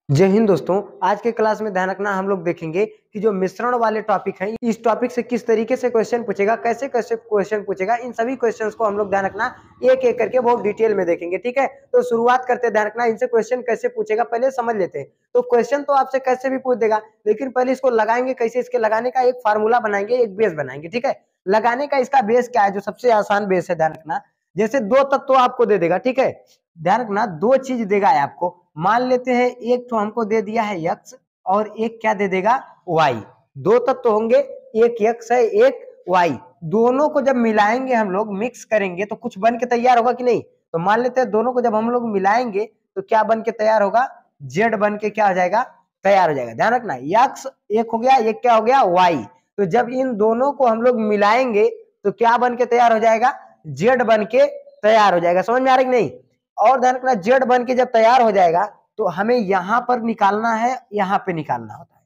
जय हिंद दोस्तों। आज के क्लास में ध्यान रखना, हम लोग देखेंगे कि जो मिश्रण वाले टॉपिक हैं, इस टॉपिक से किस तरीके से क्वेश्चन पूछेगा, कैसे कैसे क्वेश्चन पूछेगा, इन सभी क्वेश्चंस को हम लोग ध्यान रखना एक एक करके बहुत डिटेल में देखेंगे। ठीक है, तो शुरुआत करते हैं। ध्यान रखना, इनसे क्वेश्चन कैसे पूछेगा पहले समझ लेते हैं। तो क्वेश्चन तो आपसे कैसे भी पूछ देगा, लेकिन पहले इसको लगाएंगे कैसे, इसके लगाने का एक फार्मूला बनाएंगे, एक बेस बनाएंगे। ठीक है, लगाने का इसका बेस क्या है, जो सबसे आसान बेस है। ध्यान रखना, जैसे दो तत्व आपको दे देगा। ठीक है, ध्यान रखना, दो चीज देगा आपको। मान लेते हैं एक तो हमको दे दिया है x और एक क्या दे देगा y। दो तत्व होंगे, एक x है एक y। दोनों को जब मिलाएंगे, हम लोग मिक्स करेंगे तो कुछ बन के तैयार होगा कि नहीं। तो मान लेते हैं दोनों को जब हम लोग मिलाएंगे तो क्या बन के तैयार होगा, z बन के क्या हो जाएगा, तैयार हो जाएगा। ध्यान रखना, x एक हो गया, एक क्या हो गया y। तो जब इन दोनों को हम लोग मिलाएंगे तो क्या बन के तैयार हो जाएगा, z बन के तैयार हो जाएगा। समझ में आ रहा है कि नहीं। और ध्यान रखना, जेड बन के जब तैयार हो जाएगा तो हमें यहां पर निकालना है, यहां पे निकालना होता है।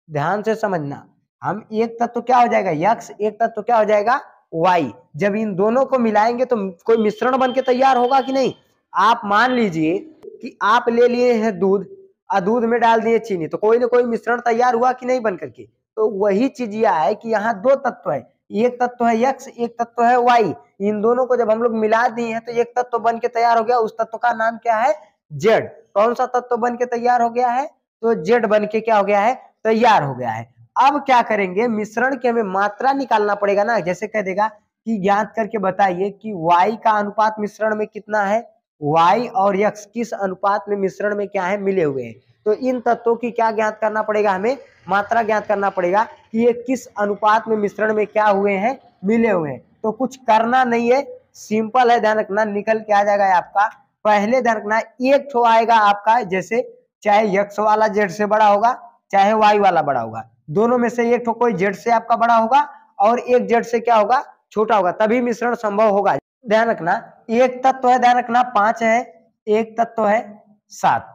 ध्यान से समझना, हम एक तत्व क्या हो जाएगा x, एक तत्व क्या हो जाएगा y। जब इन दोनों को मिलाएंगे तो कोई मिश्रण बन के तैयार होगा कि नहीं। आप मान लीजिए कि आप ले लिए हैं दूध और दूध में डाल दिए चीनी, तो कोई ना कोई मिश्रण तैयार हुआ कि नहीं बन करके। तो वही चीज यह है कि यहाँ दो तत्व है, एक तत्व है x, एक तत्व है y। इन दोनों को जब हम लोग मिला दिए हैं तो एक तत्व बन के तैयार हो गया, उस तत्व का नाम क्या है, जेड। कौन सा तत्व बन के तैयार हो गया है, तो जेड बन के क्या हो गया है, तैयार हो गया है। अब क्या करेंगे, मिश्रण की हमें मात्रा निकालना पड़ेगा ना। जैसे कह देगा कि ज्ञात करके बताइए कि y का अनुपात मिश्रण में कितना है, y और x किस अनुपात में मिश्रण में क्या है, मिले हुए हैं। तो इन तत्वों की क्या ज्ञात करना पड़ेगा, हमें मात्रा ज्ञात करना पड़ेगा कि ये किस अनुपात में मिश्रण में क्या हुए हैं, मिले हुए हैं। तो कुछ करना नहीं है, सिंपल है। ध्यान रखना, निकल के आ जाएगा आपका। पहले ध्यान रखना, एक ठो आएगा आपका, जैसे चाहे x वाला z से बड़ा होगा, चाहे y वाला बड़ा होगा। दोनों में से एक ठो कोई z से आपका बड़ा होगा और एक z से क्या होगा, छोटा होगा, तभी मिश्रण संभव होगा। ध्यान रखना, एक तत्व है, ध्यान रखना 5 है, एक तत्व है 7।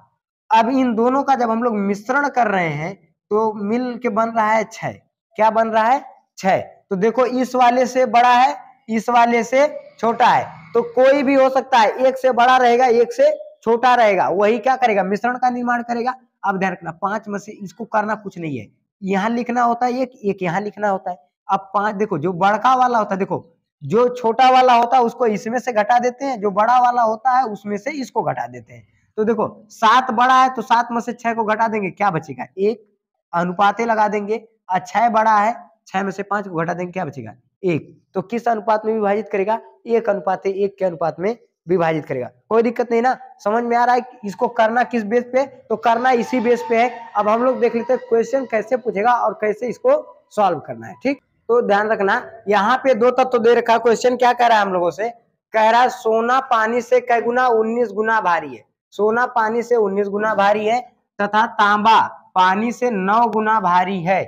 अब इन दोनों का जब हम लोग मिश्रण कर रहे हैं तो मिल के बन रहा है 6। क्या बन रहा है, 6। तो देखो, इस वाले से बड़ा है, इस वाले से छोटा है, तो कोई भी हो सकता है, एक से बड़ा रहेगा, एक से छोटा रहेगा, वही क्या करेगा, मिश्रण का निर्माण करेगा। अब ध्यान रखना, 5 में से इसको करना कुछ नहीं है, यहाँ लिखना होता है एक, एक यहाँ लिखना होता है। अब 5 देखो, जो बड़का वाला होता है, देखो जो छोटा वाला होता है उसको इसमें से घटा देते हैं, जो बड़ा वाला होता है उसमें से इसको घटा देते हैं। तो देखो 7 बड़ा है तो 7 में से 6 को घटा देंगे, क्या बचेगा, एक। अनुपाते लगा देंगे, और 6 बड़ा है, 6 में से 5 को घटा देंगे, क्या बचेगा, एक। तो किस अनुपात में विभाजित करेगा, 1:1 के अनुपात में विभाजित करेगा। कोई दिक्कत नहीं ना, समझ में आ रहा है। इसको करना किस बेस पे, तो करना इसी बेस पे है। अब हम लोग देख लेते हैं क्वेश्चन कैसे पूछेगा और कैसे इसको सॉल्व करना है। ठीक, तो ध्यान रखना, यहाँ पे दो तत्व दे रखा। क्वेश्चन क्या कह रहा है हम लोगों से, कह रहा है सोना पानी से कै गुना, 19 गुना भारी है। सोना पानी से 19 गुना भारी है तथा तांबा पानी से 9 गुना भारी है।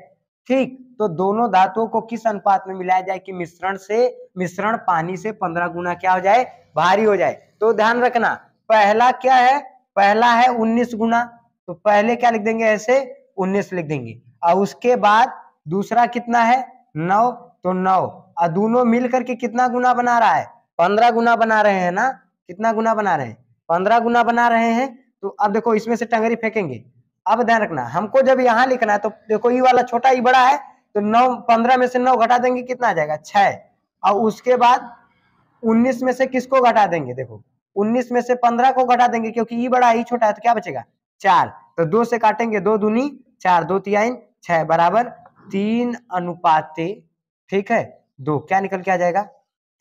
ठीक, तो दोनों धातुओं को किस अनुपात में मिलाया जाए कि मिश्रण पानी से 15 गुना क्या हो जाए, भारी हो जाए। तो ध्यान रखना, पहला क्या है, पहला है 19 गुना, तो पहले क्या लिख देंगे, ऐसे 19 लिख देंगे। और उसके बाद दूसरा कितना है, 9, तो 9, और दोनों मिल करके कितना गुना बना रहा है, 15 गुना बना रहे हैं ना। कितना गुना बना रहे हैं, 15 गुना बना रहे हैं। तो अब देखो, इसमें से टंगरी फेंकेंगे। अब ध्यान रखना, हमको जब यहाँ लिखना है तो देखो, ये वाला छोटा, ये बड़ा है, तो 9, 15 में से 9 घटा देंगे, कितना आ जाएगा, 6। और उसके बाद 19 में से किसको घटा देंगे, देखो 19 में से 15 को घटा देंगे, क्योंकि ये बड़ा ही छोटा है, तो क्या बचेगा, 4। तो 2 से काटेंगे, 2 दूनी 4, 2 तिहाई 6 बराबर 3:2। ठीक है, 2 क्या निकल के आ जाएगा,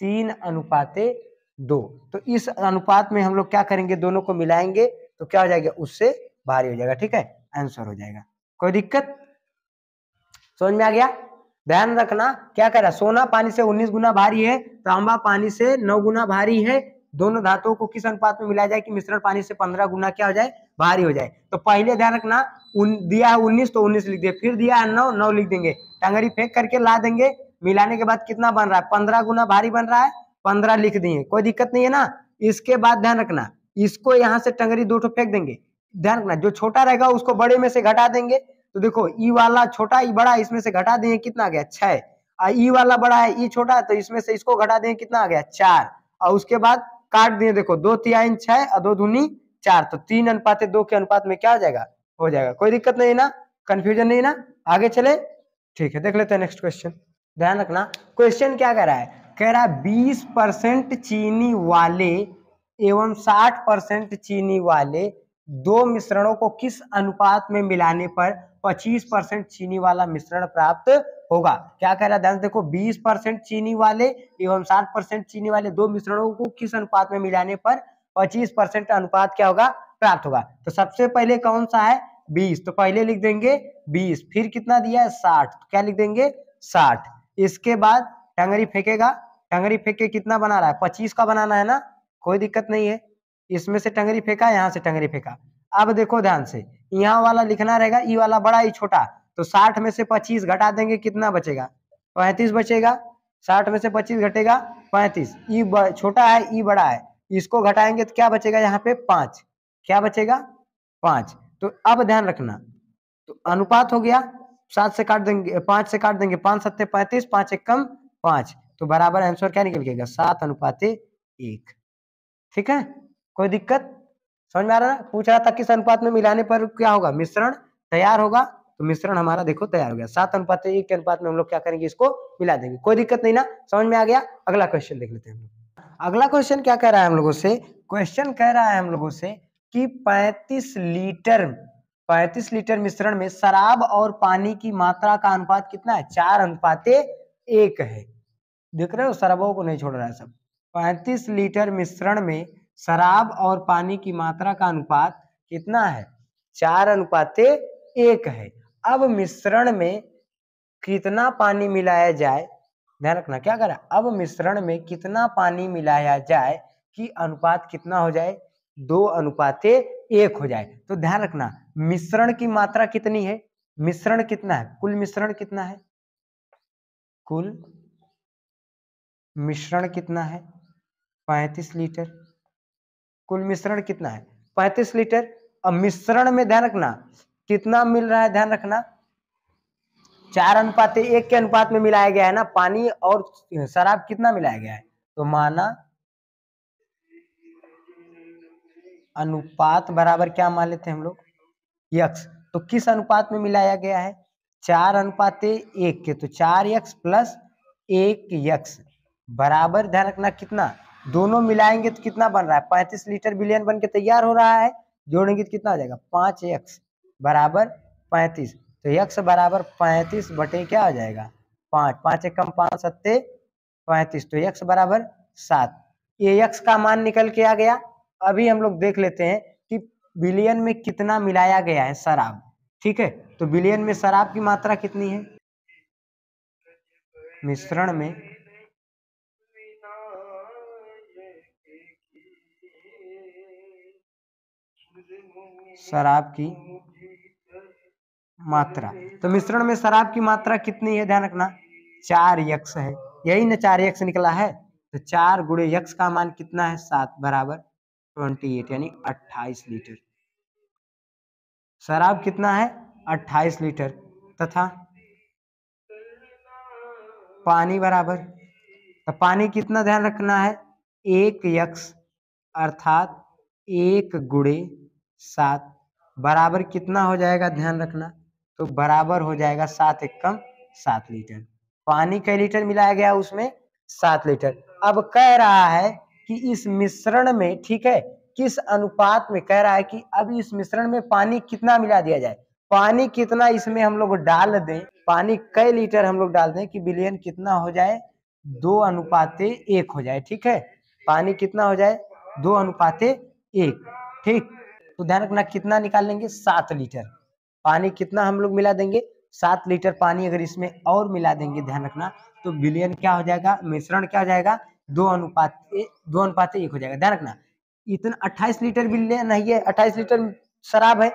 3:2। तो इस अनुपात में हम लोग क्या करेंगे, दोनों को मिलाएंगे तो क्या हो जाएगा, उससे भारी हो जाएगा। ठीक है, आंसर हो जाएगा। कोई दिक्कत, समझ में आ गया। ध्यान रखना, क्या कह रहा है, सोना पानी से 19 गुना भारी है, तांबा पानी से 9 गुना भारी है। दोनों धातुओं को किस अनुपात में मिलाया जाए कि मिश्रण पानी से 15 गुना क्या हो जाए, भारी हो जाए। तो पहले ध्यान रखना, दिया है 19 तो 19 लिख दिए, फिर दिया है 9, 9 लिख देंगे, टंगरी फेंक करके ला देंगे। मिलाने के बाद कितना बन रहा है, 15 गुना भारी बन रहा है, 15 लिख दिए, कोई दिक्कत नहीं है ना। इसके बाद ध्यान रखना, इसको यहाँ से टंगरी 2 ठो फेंक देंगे। ध्यान रखना, जो छोटा रहेगा उसको बड़े में से घटा देंगे। तो देखो, ई वाला छोटा, ई बड़ा, इसमें से घटा देंगे, कितना आ गया, 6। और ई वाला बड़ा है, ई छोटा, तो इसमें से इसको घटा देंगे, कितना आ गया, 4। और उसके बाद काट दिए, देखो 2 तिहाई 6 और 2 दूनी 4, तो 3:2 के अनुपात में क्या आ जाएगा, हो जाएगा, कोई दिक्कत नहीं ना, कंफ्यूजन नहीं ना, आगे चले। ठीक है, देख लेते हैं नेक्स्ट क्वेश्चन। ध्यान रखना क्वेश्चन क्या कह रहा है, कह रहा है 20% चीनी वाले एवं 60% चीनी वाले दो मिश्रणों को किस अनुपात में मिलाने पर 25% चीनी वाला मिश्रण प्राप्त होगा। क्या कह रहा है, ध्यान से देखो, 20% चीनी वाले एवं 60% चीनी वाले दो मिश्रणों को किस अनुपात में मिलाने पर 25% अनुपात क्या होगा, प्राप्त होगा। तो सबसे पहले कौन सा है, 20, तो पहले लिख देंगे 20, फिर कितना दिया है 60, तो क्या लिख देंगे 60। इसके बाद टंगरी फेंकेगा, टंगरी फेंक के कितना बना रहा है, 25 का बनाना है ना, कोई दिक्कत नहीं है। इसमें से टंगरी फेंका, यहाँ से टंगरी फेंका। अब देखो ध्यान से, यहाँ वाला लिखना रहेगा, ई वाला बड़ा ई छोटा, तो 60 में से 25 घटा देंगे, कितना बचेगा, 35 बचेगा। 60 में से 25 घटेगा 35, ई छोटा है ई बड़ा है, इसको घटाएंगे तो क्या बचेगा, यहाँ पे 5, क्या बचेगा 5। तो अब ध्यान रखना, तो अनुपात हो गया, 7 से काट देंगे, 5 से काट देंगे, 5 सत्ते 35, 5 एक कम 5, तो बराबर आंसर क्या निकल गया, 7:1। ठीक है, कोई दिक्कत, समझ में आ रहा है ना। पूछ रहा था किस अनुपात में मिलाने पर क्या होगा, मिश्रण तैयार होगा, तो मिश्रण हमारा देखो तैयार हो गया, 7:1 के अनुपात में हम लोग क्या करेंगे, इसको मिला देंगे, कोई दिक्कत नहीं ना, समझ में आ गया। अगला क्वेश्चन देख लेते हैं। अगला क्वेश्चन क्या कह रहा है हम लोगों से, क्वेश्चन कह रहा है हम लोगों से कि 35 लीटर मिश्रण में शराब और पानी की मात्रा का अनुपात कितना है, 4:1 है। देख रहे हो, शराबों को नहीं छोड़ रहा है सब। 35 लीटर मिश्रण में शराब और पानी की मात्रा का अनुपात कितना है, 4:1 है। अब मिश्रण में कितना पानी मिलाया जाए, ध्यान रखना क्या करा, अब मिश्रण में कितना पानी मिलाया जाए कि अनुपात कितना हो जाए, 2:1 हो जाए। तो ध्यान रखना मिश्रण की मात्रा कितनी है, मिश्रण कितना है, कुल मिश्रण कितना है, कुल मिश्रण कितना है 35 लीटर, कुल मिश्रण कितना है 35 लीटर। अब मिश्रण में ध्यान रखना कितना मिल रहा है, ध्यान रखना 4:1 के अनुपात में मिलाया गया है ना, पानी और शराब कितना मिलाया गया है, तो माना अनुपात बराबर क्या मान लेते हैं हम लोग, यक्स। तो किस अनुपात में मिलाया गया है, 4:1 के, तो 4x प्लस 1x बराबर, ध्यान रखना कितना, दोनों मिलाएंगे तो कितना बन रहा है, 35 लीटर बिलियन बन के तैयार हो रहा है, जोड़ेंगे तो कितना आ जाएगा, 5x बराबर 35, तो x बराबर 35 बटे क्या आ जाएगा 5, 5 एक कम 5 सत्ते 35, तो x बराबर 7। ये x का मान निकल के आ गया। अभी हम लोग देख लेते हैं कि बिलियन में कितना मिलाया गया है शराब। ठीक है, तो बिलियन में शराब की मात्रा कितनी है, मिश्रण में शराब की मात्रा, तो मिश्रण में शराब की मात्रा कितनी है, ध्यान रखना 4x है, यही ना 4x निकला है, तो 4 गुणे x का मान कितना है 7 बराबर 28, यानी 28 लीटर। शराब कितना है 28 लीटर, तथा पानी बराबर, तो पानी कितना ध्यान रखना है 1x अर्थात 1 गुणे 7 बराबर कितना हो जाएगा, ध्यान रखना, तो बराबर हो जाएगा 7 एक कम 7 लीटर। पानी कई लीटर मिलाया गया उसमें 7 लीटर। अब कह रहा है कि इस मिश्रण में, ठीक है, किस अनुपात में, कह रहा है कि अब इस मिश्रण में पानी कितना मिला दिया जाए, पानी कितना इसमें हम लोग डाल दें, पानी कई लीटर हम लोग डाल दें कि बिलियन कितना हो जाए, 2:1 हो जाए। ठीक है, पानी कितना हो जाए 2:1। ठीक, तो ध्यान रखना कितना निकाल लेंगे 7 लीटर पानी, कितना हम लोग मिला देंगे 7 लीटर पानी, अगर इसमें और मिला देंगे ध्यान रखना, तो बिलियन क्या हो जाएगा, मिश्रण क्या हो जाएगा 2:1 हो जाएगा। ध्यान रखना इतना 28 लीटर बिलियन है, ये 28 लीटर शराब है,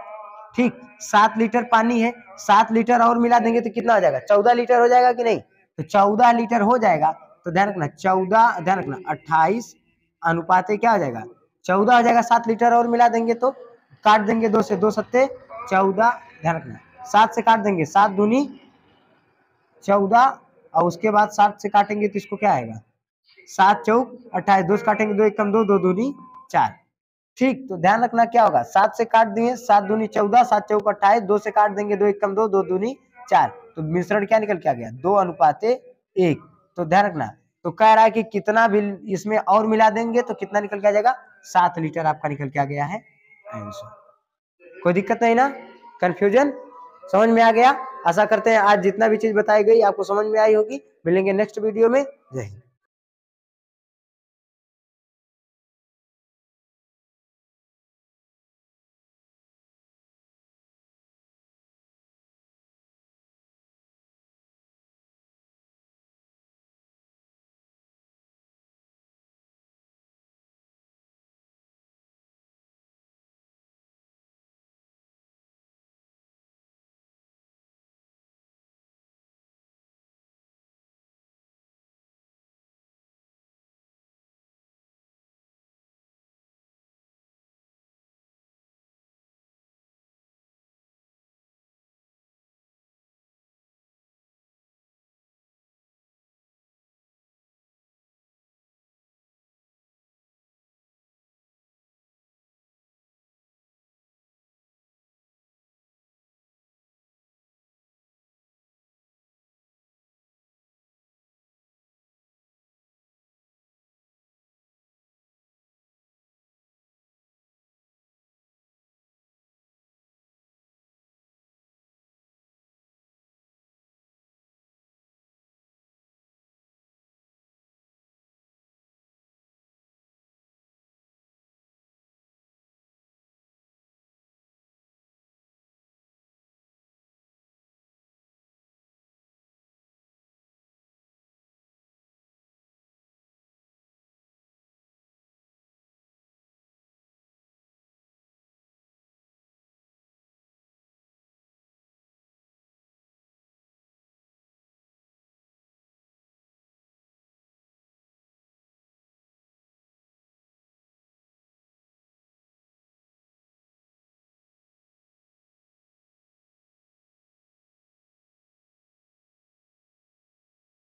ठीक, 7 लीटर पानी है, 7 लीटर और मिला देंगे तो कितना हो जाएगा 14 लीटर हो जाएगा कि नहीं, तो 14 लीटर हो जाएगा। तो ध्यान रखना 14, ध्यान रखना 28 अनुपात क्या हो जाएगा 14 हो जाएगा, 7 लीटर और मिला देंगे तो काट देंगे 2 से, 2 सत्ते 14, ध्यान रखना 7 से काट देंगे 7 दूनी 14, और उसके बाद 7 से काटेंगे तो इसको क्या आएगा 7 चौक 28, 2 से काटेंगे 2 एक कम 2, 2 दूनी 4, ठीक, तो ध्यान रखना क्या होगा, 7 से काट दिए, 7 दूनी 14, 7 चौक 28, 2 से काट देंगे, 2 एक कम 2, 2 दूनी 4, तो मिश्रण क्या निकल के आ गया 2:1। तो ध्यान रखना, तो कह रहा है कि कितना भी इसमें और मिला देंगे तो कितना निकल के आ जाएगा, 7 लीटर आपका निकल के आ गया है आंसर। कोई दिक्कत नहीं ना, कंफ्यूजन समझ में आ गया। आशा करते हैं आज जितना भी चीज बताई गई आपको समझ में आई होगी। मिलेंगे नेक्स्ट वीडियो में। जय हिंद।